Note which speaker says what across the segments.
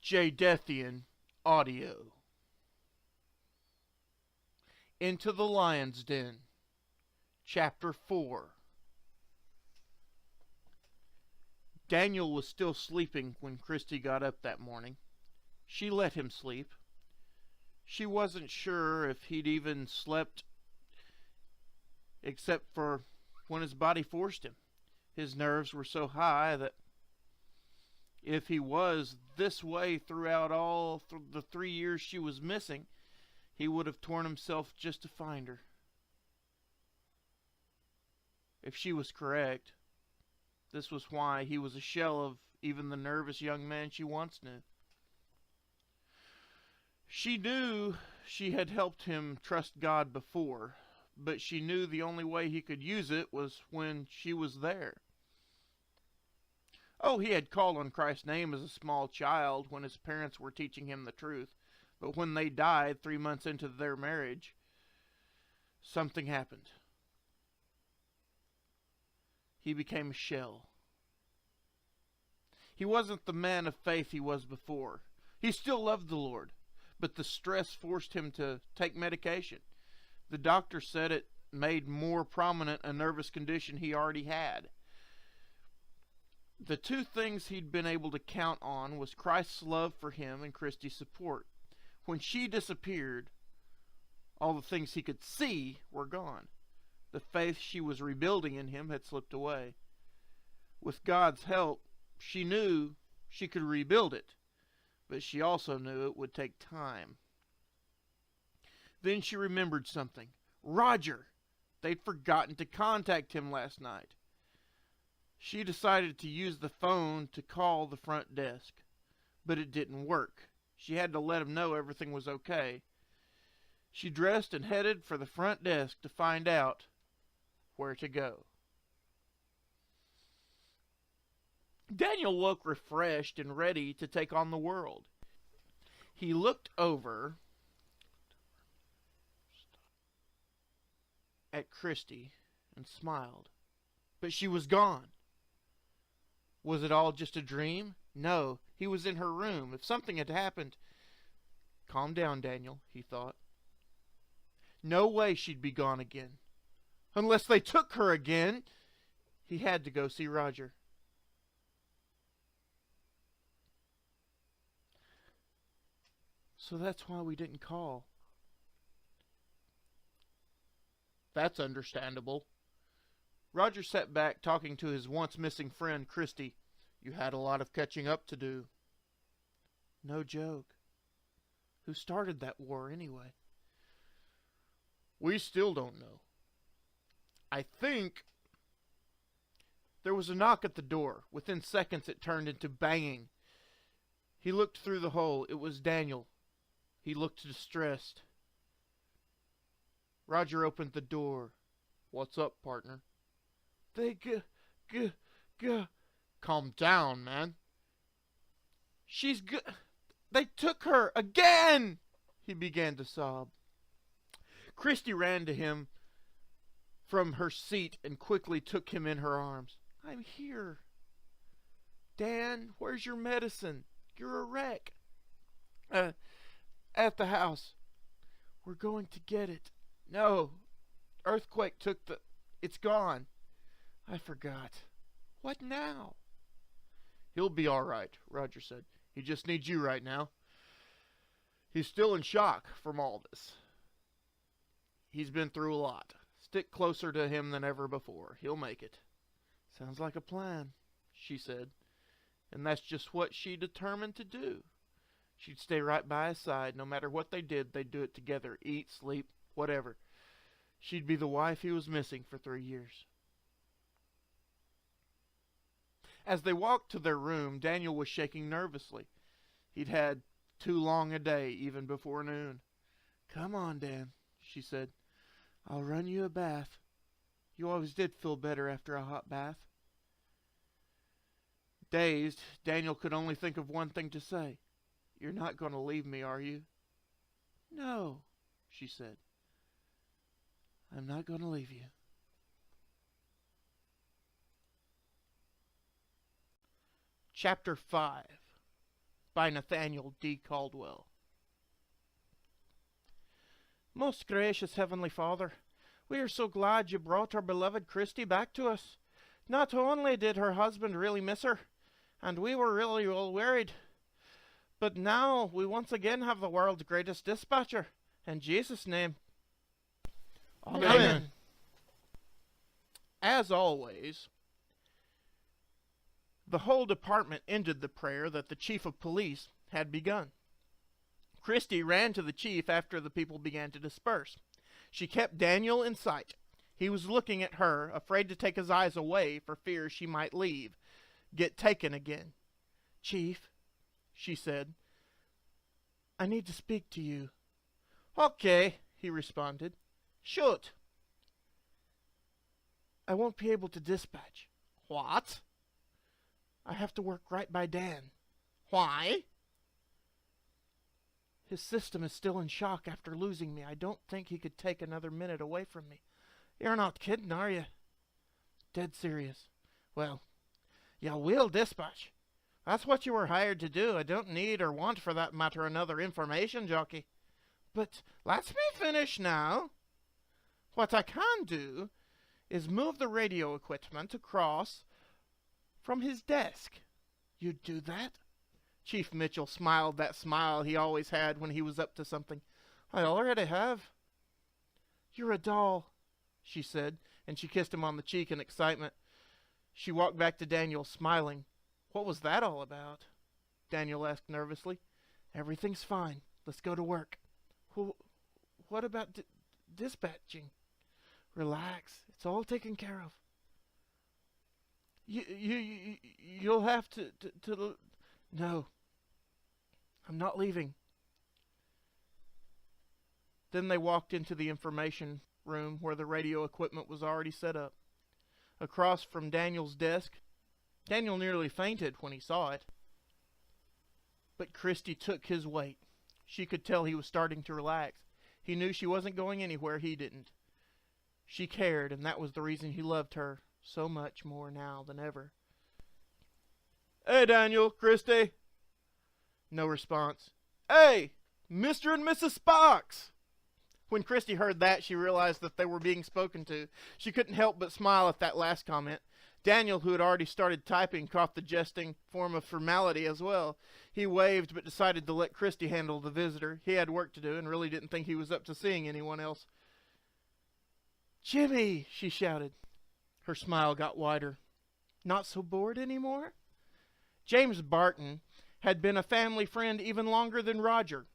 Speaker 1: Jadethian Audio. Into the Lion's Den, Chapter 4. Daniel was still sleeping when Christy got up that morning. She let him sleep. She wasn't sure if he'd even slept except for when his body forced him. His nerves were so high that if he was this way throughout all the 3 years she was missing, he would have torn himself just to find her. If she was correct, this was why he was a shell of even the nervous young man she once knew. She knew she had helped him trust God before, but she knew the only way he could use it was when she was there. Oh, he had called on Christ's name as a small child when his parents were teaching him the truth, but when they died 3 months into their marriage, something happened. He became a shell. He wasn't the man of faith he was before. He still loved the Lord, but the stress forced him to take medication. The doctor said it made more prominent a nervous condition he already had. The two things he'd been able to count on was Christ's love for him and Christy's support. When she disappeared, all the things he could see were gone. The faith she was rebuilding in him had slipped away. With God's help, she knew she could rebuild it, but she also knew it would take time. Then she remembered something. Roger! They'd forgotten to contact him last night. She decided to use the phone to call the front desk, but it didn't work. She had to let him know everything was okay. She dressed and headed for the front desk to find out where to go. Daniel woke refreshed and ready to take on the world. He looked over at Christy and smiled, but she was gone. Was it all just a dream? No, he was in her room. If something had happened... Calm down, Daniel, he thought. No way she'd be gone again. Unless they took her again. He had to go see Roger. So that's why we didn't call. That's understandable. Roger sat back talking to his once missing friend, Christy. You had a lot of catching up to do. No joke. Who started that war anyway? We still don't know. I think there was a knock at the door. Within seconds it turned into banging. He looked through the hole. It was Daniel. He looked distressed. Roger opened the door. What's up, partner? They Calm down, man. They took her again! He began to sob. Christy ran to him from her seat and quickly took him in her arms. I'm here. Dan, where's your medicine? You're a wreck. At the house. We're going to get it. No. Earthquake took It's gone. I forgot. What now? He'll be all right, Roger said. He just needs you right now. He's still in shock from all this. He's been through a lot. Stick closer to him than ever before. He'll make it. Sounds like a plan, she said. And that's just what she determined to do. She'd stay right by his side. No matter what they did, they'd do it together. Eat, sleep, whatever. She'd be the wife he was missing for 3 years. As they walked to their room, Daniel was shaking nervously. He'd had too long a day, even before noon. Come on, Dan, she said. I'll run you a bath. You always did feel better after a hot bath. Dazed, Daniel could only think of one thing to say. You're not going to leave me, are you? No, she said. I'm not going to leave you. Chapter 5. by Nathaniel D. Caldwell. Most gracious Heavenly Father, we are so glad you brought our beloved Christy back to us. Not only did her husband really miss her, and we were really all worried, but now we once again have the world's greatest dispatcher. In Jesus' name. Amen. As always, the whole department ended the prayer that the chief of police had begun. Christy ran to the chief after the people began to disperse. She kept Daniel in sight. He was looking at her, afraid to take his eyes away for fear she might leave, get taken again. "Chief," she said, "I need to speak to you." "Okay," he responded. "Shoot." "I won't be able to dispatch." "What?" "I have to work right by Dan." "Why?" "His system is still in shock after losing me. I don't think he could take another minute away from me." "You're not kidding, are you?" "Dead serious." "Well, you will dispatch. That's what you were hired to do. I don't need or want, for that matter, another information jockey." "But let me finish now. What I can do is move the radio equipment across from his desk." "You'd do that?" Chief Mitchell smiled that smile he always had when he was up to something. "I already have." "You're a doll," she said, and she kissed him on the cheek in excitement. She walked back to Daniel, smiling. "What was that all about?" Daniel asked nervously. "Everything's fine. Let's go to work." "Well, what about dispatching?" "Relax. It's all taken care of." You'll have to... No. I'm not leaving." Then they walked into the information room where the radio equipment was already set up. Across from Daniel's desk, Daniel nearly fainted when he saw it. But Christy took his weight. She could tell he was starting to relax. He knew she wasn't going anywhere he didn't. She cared, and that was the reason he loved her so much more now than ever. "Hey, Daniel, Christy." No response. "Hey, Mr. and Mrs. Sparks." When Christy heard that, she realized that they were being spoken to. She couldn't help but smile at that last comment. Daniel, who had already started typing, caught the jesting form of formality as well. He waved, but decided to let Christy handle the visitor. He had work to do and really didn't think he was up to seeing anyone else. "Jimmy," she shouted. Her smile got wider. "Not so bored anymore?" James Barton had been a family friend even longer than Roger.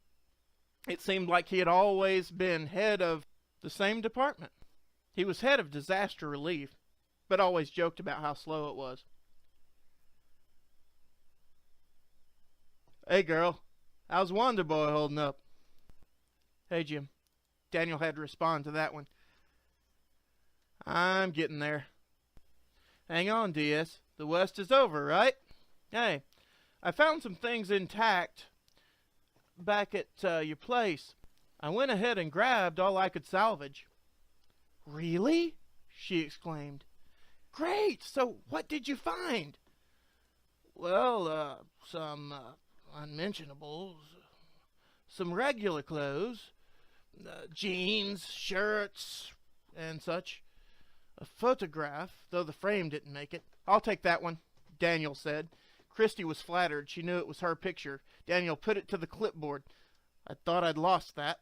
Speaker 1: It seemed like he had always been head of the same department. He was head of disaster relief, but always joked about how slow it was. "Hey, girl, how's Wonder Boy holding up?" "Hey, Jim." Daniel had to respond to that one. "I'm getting there." "Hang on, DS. The worst is over, right? Hey, I found some things intact back at your place. I went ahead and grabbed all I could salvage." "Really?" she exclaimed. "Great! So what did you find?" "Well, some unmentionables, some regular clothes, jeans, shirts, and such. A photograph, though the frame didn't make it." "I'll take that one," Daniel said. Christy was flattered. She knew it was her picture. Daniel put it to the clipboard. "I thought I'd lost that."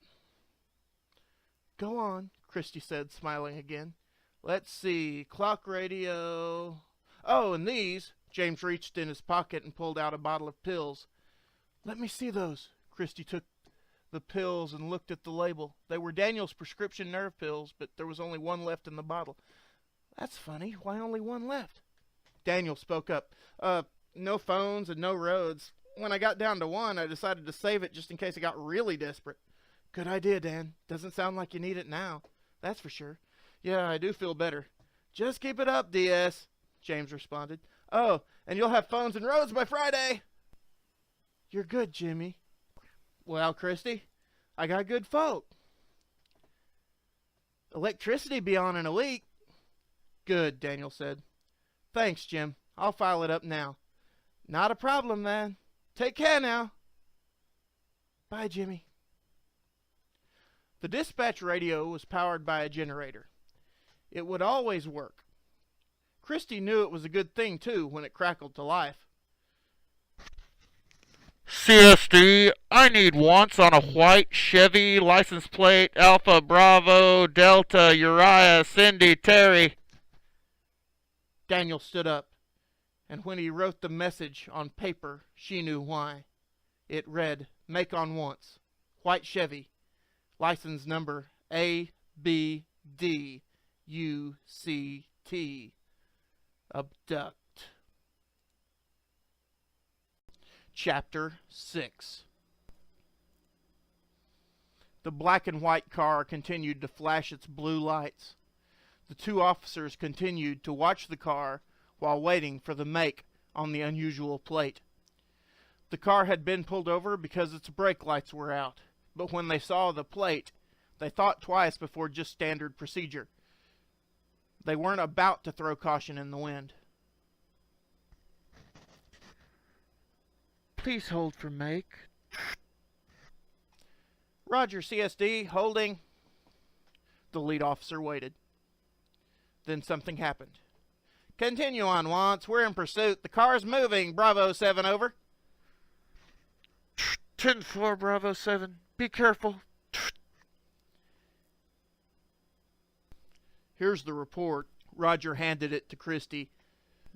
Speaker 1: "Go on," Christy said, smiling again. "Let's see. Clock radio. Oh, and these." James reached in his pocket and pulled out a bottle of pills. "Let me see those." Christy took the pills and looked at the label. They were Daniel's prescription nerve pills, but there was only one left in the bottle. "That's funny. Why only one left?" Daniel spoke up. No phones and no roads. When I got down to one, I decided to save it just in case I got really desperate." "Good idea, Dan. Doesn't sound like you need it now. That's for sure." "Yeah, I do feel better." "Just keep it up, DS," James responded. "Oh, and you'll have phones and roads by Friday." "You're good, Jimmy." "Well, Christy, I got good folk. Electricity be on in a week." "Good," Daniel said. "Thanks, Jim. I'll file it up now." "Not a problem, man. Take care now. Bye, Jimmy. The dispatch radio was powered by a generator. It would always work. Christy knew it was a good thing, too, when it crackled to life.
Speaker 2: CSD, I need once on a white Chevy, license plate Alpha Bravo Delta Uriah Cindy Terry.
Speaker 1: Daniel stood up, and when he wrote the message on paper, she knew why. It read, make on once, white Chevy, license number ABDUCT, abduct. Chapter 6. The black and white car continued to flash its blue lights. The two officers continued to watch the car while waiting for the make on the unusual plate. The car had been pulled over because its brake lights were out, but when they saw the plate, they thought twice before just standard procedure. They weren't about to throw caution in the wind.
Speaker 2: Please hold for make.
Speaker 1: Roger, CSD, holding. The lead officer waited. Then something happened. Continue on, Wants. We're in pursuit. The car's moving. Bravo 7, over.
Speaker 2: 10-4, Bravo 7. Be careful.
Speaker 1: Here's the report. Roger handed it to Christy.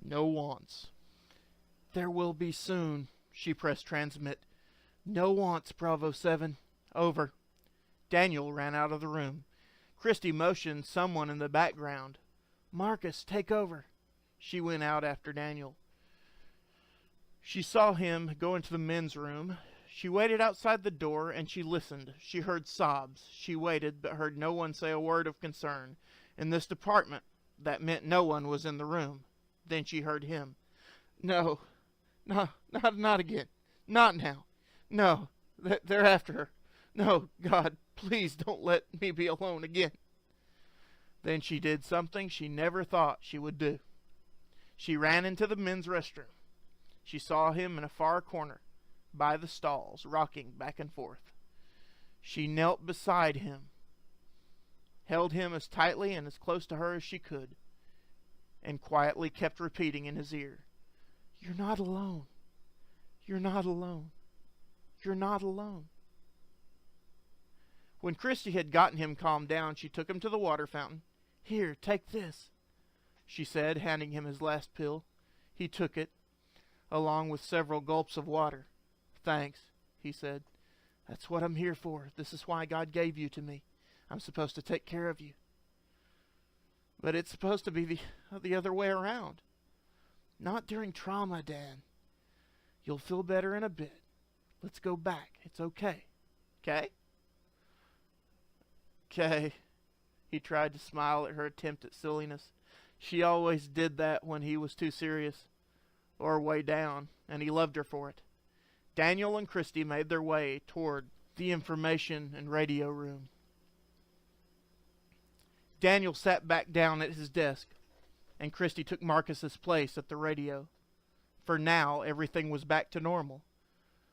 Speaker 1: No Wants. There will be soon. She pressed transmit. No Wants, Bravo 7. Over. Daniel ran out of the room. Christy motioned someone in the background. Marcus, take over. She went out after Daniel. She saw him go into the men's room. She waited outside the door and she listened. She heard sobs. She waited but heard no one say a word of concern. In this department, that meant no one was in the room. Then she heard him. No, not again. Not now. No, they're after her. No, God, please don't let me be alone again. Then she did something she never thought she would do. She ran into the men's restroom. She saw him in a far corner, by the stalls, rocking back and forth. She knelt beside him, held him as tightly and as close to her as she could, and quietly kept repeating in his ear, "You're not alone. You're not alone. You're not alone." When Christy had gotten him calmed down, she took him to the water fountain. "Here, take this," she said, handing him his last pill. He took it, along with several gulps of water. "Thanks," he said. "That's what I'm here for. This is why God gave you to me. I'm supposed to take care of you." "But it's supposed to be the other way around." "Not during trauma, Dad. You'll feel better in a bit. Let's go back. It's okay. Okay?" "Okay." He tried to smile at her attempt at silliness. She always did that when he was too serious, or way down, and he loved her for it. Daniel and Christy made their way toward the information and radio room. Daniel sat back down at his desk, and Christy took Marcus's place at the radio. For now, everything was back to normal,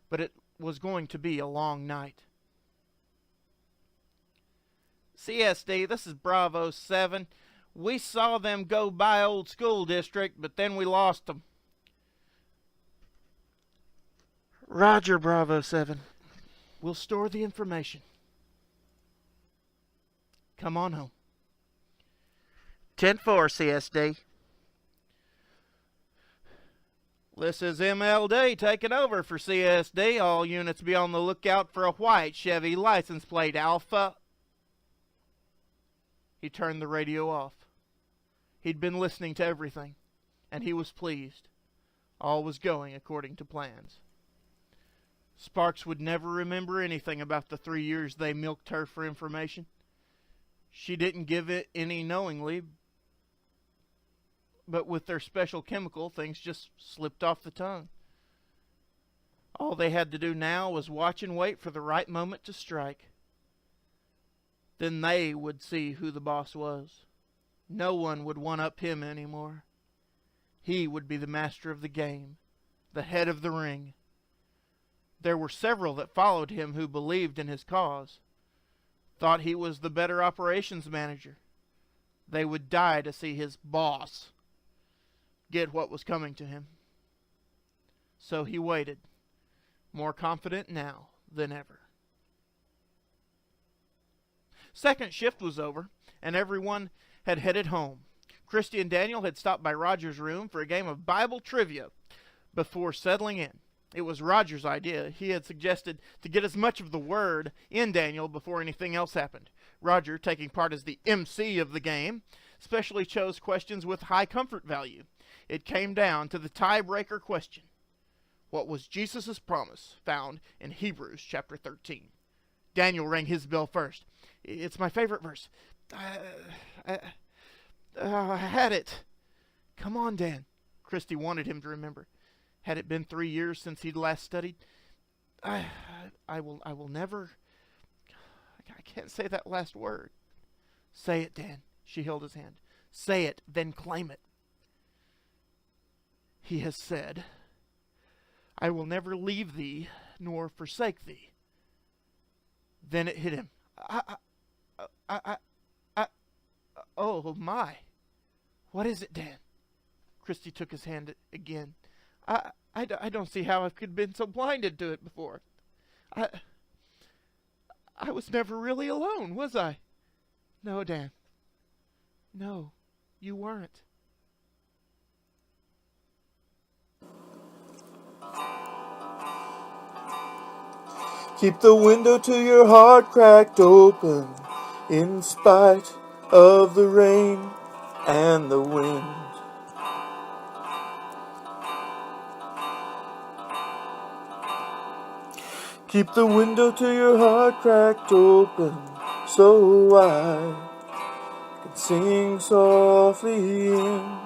Speaker 1: but it was going to be a long night. "CSD, this is Bravo 7. We saw them go by old school district, but then we lost them."
Speaker 2: Roger, Bravo 7.
Speaker 1: "We'll store the information. Come on home."
Speaker 2: 10-4, CSD.
Speaker 1: "This is MLD taking over for CSD. All units be on the lookout for a white Chevy license plate Alpha." He turned the radio off. He'd been listening to everything, and he was pleased. All was going according to plans. Sparks would never remember anything about the 3 years they milked her for information. She didn't give it any knowingly, but with their special chemical, things just slipped off the tongue. All they had to do now was watch and wait for the right moment to strike. Then they would see who the boss was. No one would one-up him anymore. He would be the master of the game, the head of the ring. There were several that followed him who believed in his cause, thought he was the better operations manager. They would die to see his boss get what was coming to him. So he waited, more confident now than ever. Second shift was over, and everyone had headed home. Christy and Daniel had stopped by Roger's room for a game of Bible trivia before settling in. It was Roger's idea. He had suggested to get as much of the word in Daniel before anything else happened. Roger, taking part as the MC of the game, specially chose questions with high comfort value. It came down to the tiebreaker question. What was Jesus' promise found in Hebrews chapter 13? Daniel rang his bell first. It's my favorite verse. I had it. Come on, Dan. Christy wanted him to remember. Had it been 3 years since he'd last studied? I will never... I can't say that last word. Say it, Dan. She held his hand. Say it, then claim it. He has said, I will never leave thee nor forsake thee. Then it hit him. Oh my. What is it, Dan? Christy took his hand again. I don't see how I could have been so blinded to it before. I was never really alone, was I? No, Dan. No, you weren't.
Speaker 3: Keep the window to your heart cracked open in spite of the rain and the wind. Keep the window to your heart cracked open so I can sing softly in.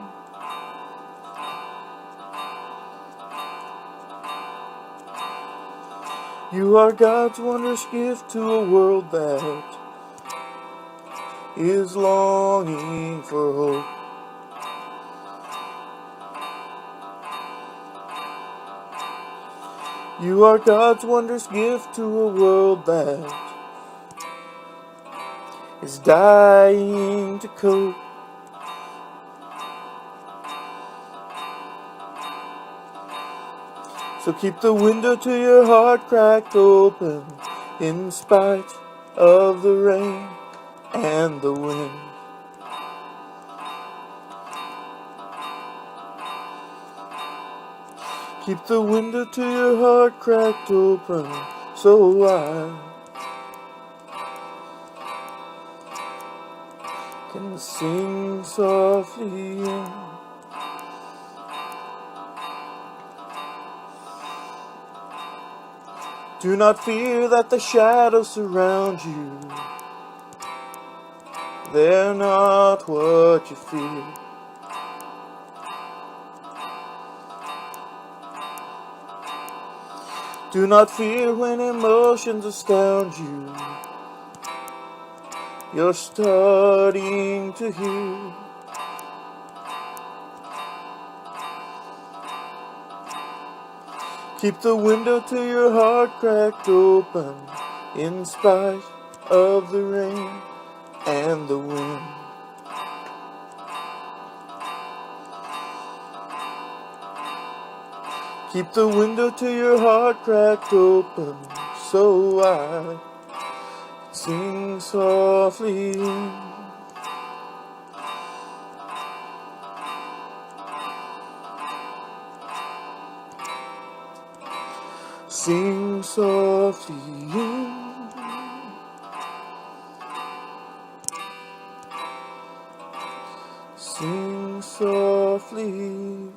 Speaker 3: You are God's wondrous gift to a world that is longing for hope. You are God's wondrous gift to a world that is dying to cope. So keep the window to your heart cracked open in spite of the rain and the wind. Keep the window to your heart cracked open so I can sing softly in. Do not fear that the shadows surround you. They're not what you fear. Do not fear when emotions astound you. You're starting to hear. Keep the window to your heart cracked open in spite of the rain and the wind. Keep the window to your heart cracked open so I can sing softly in. Sing softly in. Sing softly